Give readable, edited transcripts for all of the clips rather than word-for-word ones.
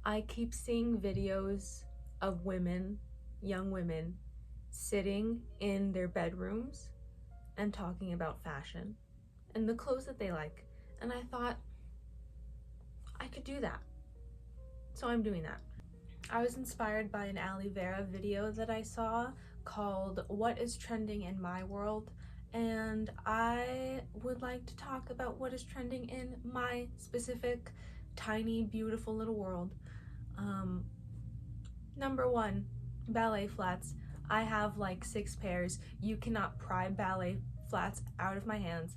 I keep seeing videos of women, young women, sitting in their bedrooms and talking about fashion and the clothes that they like. And I thought I could do that. So I'm doing that. I was inspired by an Aloe Vera video that I saw called What is Trending in My World? And I would like to talk about what is trending in my specific, tiny, beautiful little world. Number one, ballet flats. I have like 6 pairs. You cannot pry ballet flats out of my hands.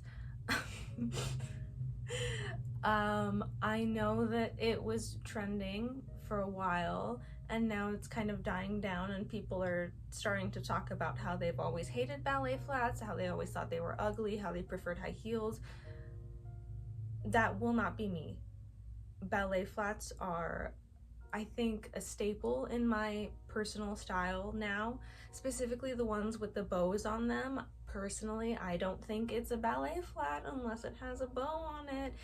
I know that it was trending for a while and now it's kind of dying down and people are starting to talk about how they've always hated ballet flats, how they always thought they were ugly, how they preferred high heels. That will not be me. Ballet flats are, I think, a staple in my personal style now, specifically the ones with the bows on them. Personally, I don't think it's a ballet flat unless it has a bow on it.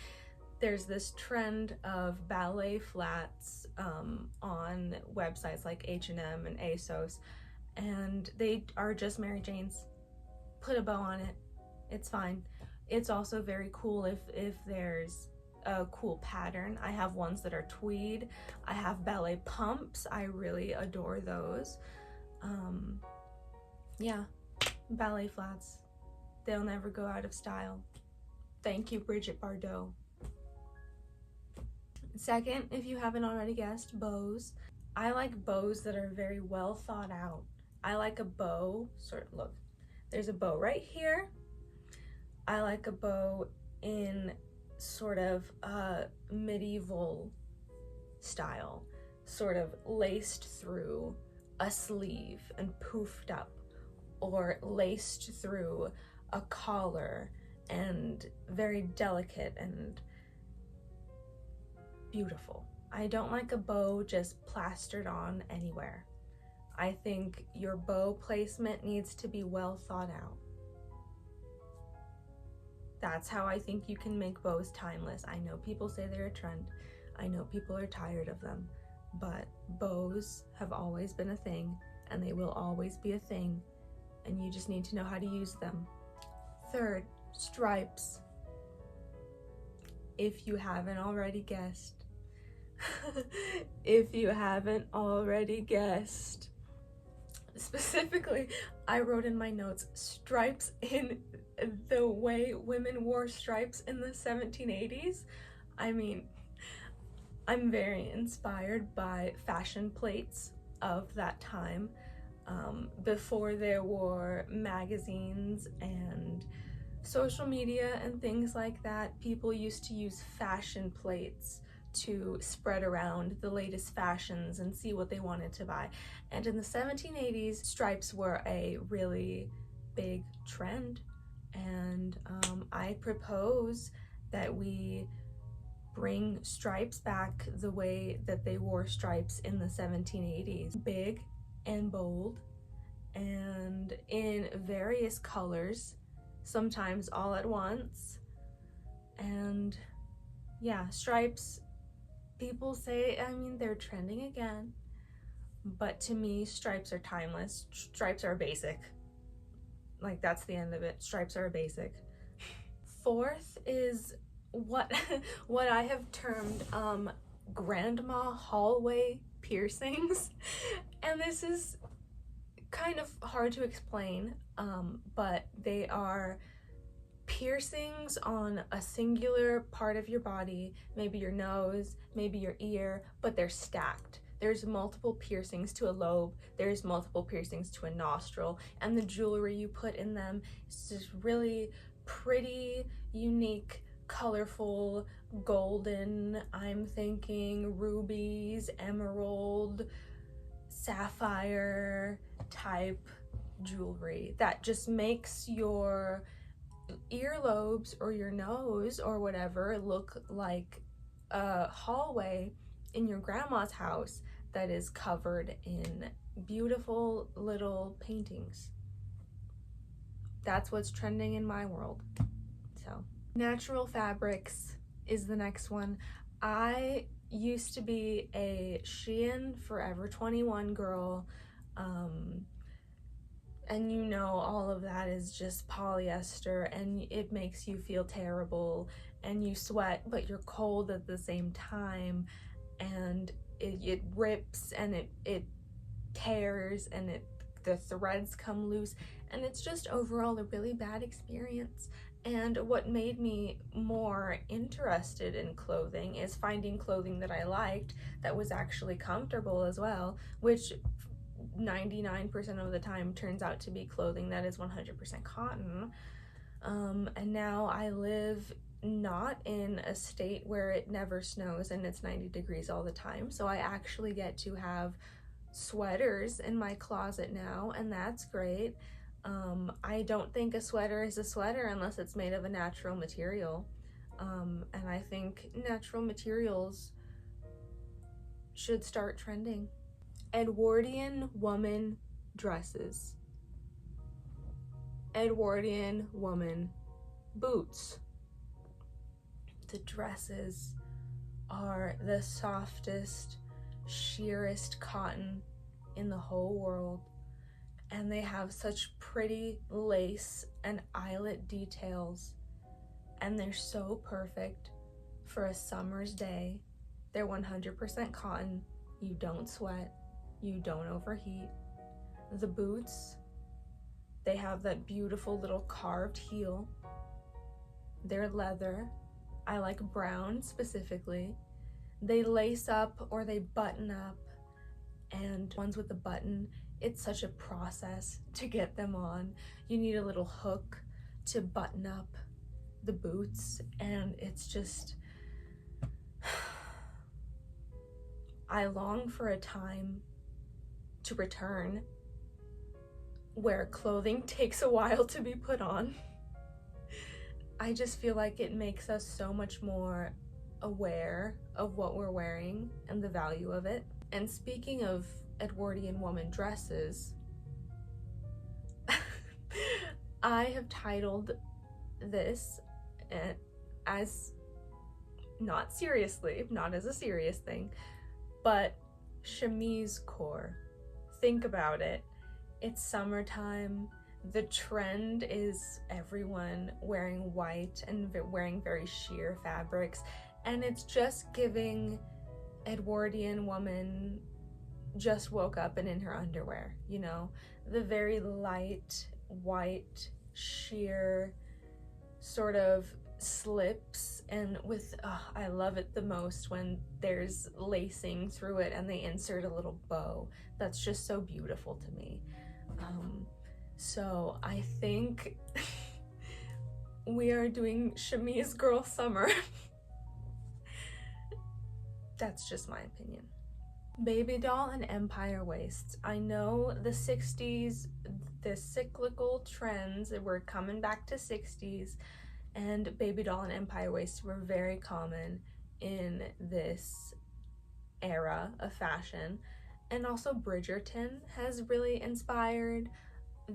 There's this trend of ballet flats on websites like H&M and ASOS, and they are just Mary Jane's. Put a bow on it, it's fine. It's also very cool if there's a cool pattern. I have ones that are tweed. I have ballet pumps. I really adore those. Yeah, ballet flats. They'll never go out of style. Thank you, Brigitte Bardot. Second, if you haven't already guessed, bows. I like bows that are very well thought out. I like a bow, look, there's a bow right here. I like a bow in sort of a medieval style, sort of laced through a sleeve and poofed up, or laced through a collar and very delicate and beautiful. I don't like a bow just plastered on anywhere. I think your bow placement needs to be well thought out. That's how I think you can make bows timeless. I know people say they're a trend. I know people are tired of them, but bows have always been a thing and they will always be a thing, and you just need to know how to use them. Third, stripes. If you haven't already guessed, if you haven't already guessed, specifically, I wrote in my notes, stripes in the way women wore stripes in the 1780s. I mean, I'm very inspired by fashion plates of that time. Before there were magazines and social media and things like that, people used to use fashion plates to spread around the latest fashions and see what they wanted to buy. And in the 1780s, stripes were a really big trend. And I propose that we bring stripes back the way that they wore stripes in the 1780s. Big and bold and in various colors, sometimes all at once. And yeah, stripes, people say, I mean, they're trending again, but to me, stripes are timeless. Stripes are basic. Like, that's the end of it. Stripes are basic. Fourth is what what I have termed grandma hallway piercings. And this is kind of hard to explain, but they are piercings on a singular part of your body, maybe your nose, maybe your ear, but they're stacked. There's multiple piercings to a lobe, there's multiple piercings to a nostril, and the jewelry you put in them is just really pretty, unique, colorful, golden, I'm thinking rubies, emerald, sapphire type jewelry that just makes your earlobes or your nose or whatever look like a hallway in your grandma's house that is covered in beautiful little paintings. That's what's trending in my world. So, natural fabrics is the next one. I used to be a Shein Forever 21 girl, and you know all of that is just polyester, and it makes you feel terrible, and you sweat but you're cold at the same time, and it rips, and it tears, and the threads come loose, and it's just overall a really bad experience. And what made me more interested in clothing is finding clothing that I liked that was actually comfortable as well, which 99% of the time turns out to be clothing that is 100% cotton. And now I live not in a state where it never snows and it's 90 degrees all the time, so I actually get to have sweaters in my closet now, and that's great. I don't think a sweater is a sweater unless it's made of a natural material, and I think natural materials should start trending. Edwardian woman dresses. Edwardian woman boots. The dresses are the softest, sheerest cotton in the whole world, and they have such pretty lace and eyelet details, and they're so perfect for a summer's day. They're 100% cotton. You don't sweat, you don't overheat. The boots, they have that beautiful little carved heel. They're leather. I like brown specifically. They lace up or they button up, and ones with the button, it's such a process to get them on. You need a little hook to button up the boots, and it's just, I long for a time to return where clothing takes a while to be put on. I just feel like it makes us so much more aware of what we're wearing and the value of it. And speaking of Edwardian woman dresses, I have titled this as, not seriously, not as a serious thing, but chemise core. Think about it. It's summertime. The trend is everyone wearing white and wearing very sheer fabrics, and it's just giving Edwardian woman just woke up and in her underwear, you know? The very light, white, sheer sort of slips, and with, I love it the most when there's lacing through it and they insert a little bow. That's just so beautiful to me. So I think we are doing chemise girl summer. That's just my opinion. Baby doll and empire waists. I know the 60s, the cyclical trends, we're coming back to 60s, and baby doll and empire waists were very common in this era of fashion. And also Bridgerton has really inspired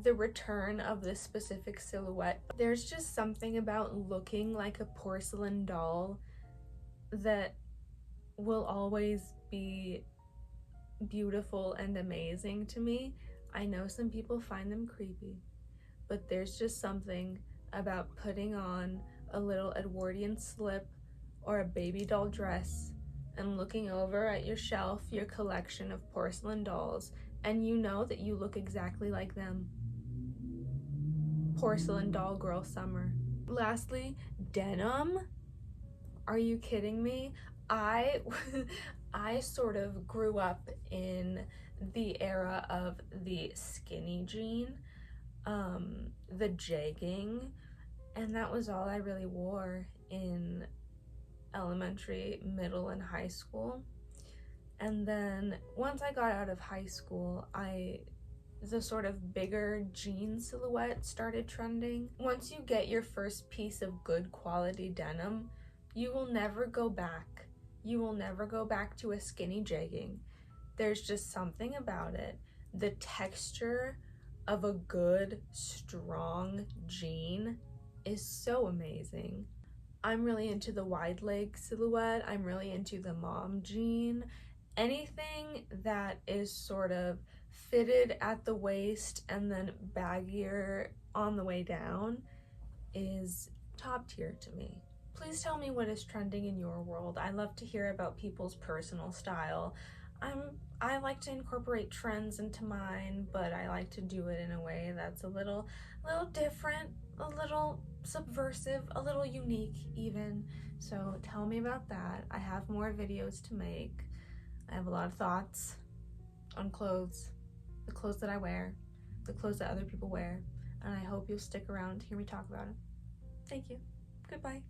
the return of this specific silhouette. There's just something about looking like a porcelain doll that will always be beautiful and amazing to me. I know some people find them creepy, but there's just something about putting on a little Edwardian slip or a baby doll dress and looking over at your shelf, your collection of porcelain dolls, and you know that you look exactly like them. Porcelain doll girl summer. Lastly, denim. Are you kidding me? I sort of grew up in the era of the skinny jean, the jegging, and that was all I really wore in elementary, middle, and high school. And then once I got out of high school, the sort of bigger jean silhouette started trending. Once you get your first piece of good quality denim, you will never go back. You will never go back to a skinny jegging. There's just something about it. The texture of a good, strong jean is so amazing. I'm really into the wide leg silhouette. I'm really into the mom jean. Anything that is sort of fitted at the waist and then baggier on the way down is top tier to me. Please tell me what is trending in your world. I love to hear about people's personal style. I like to incorporate trends into mine, but I like to do it in a way that's a little different, a little subversive, a little unique even. So tell me about that. I have more videos to make. I have a lot of thoughts on clothes, the clothes that I wear, the clothes that other people wear, and I hope you'll stick around to hear me talk about it. Thank you. Goodbye.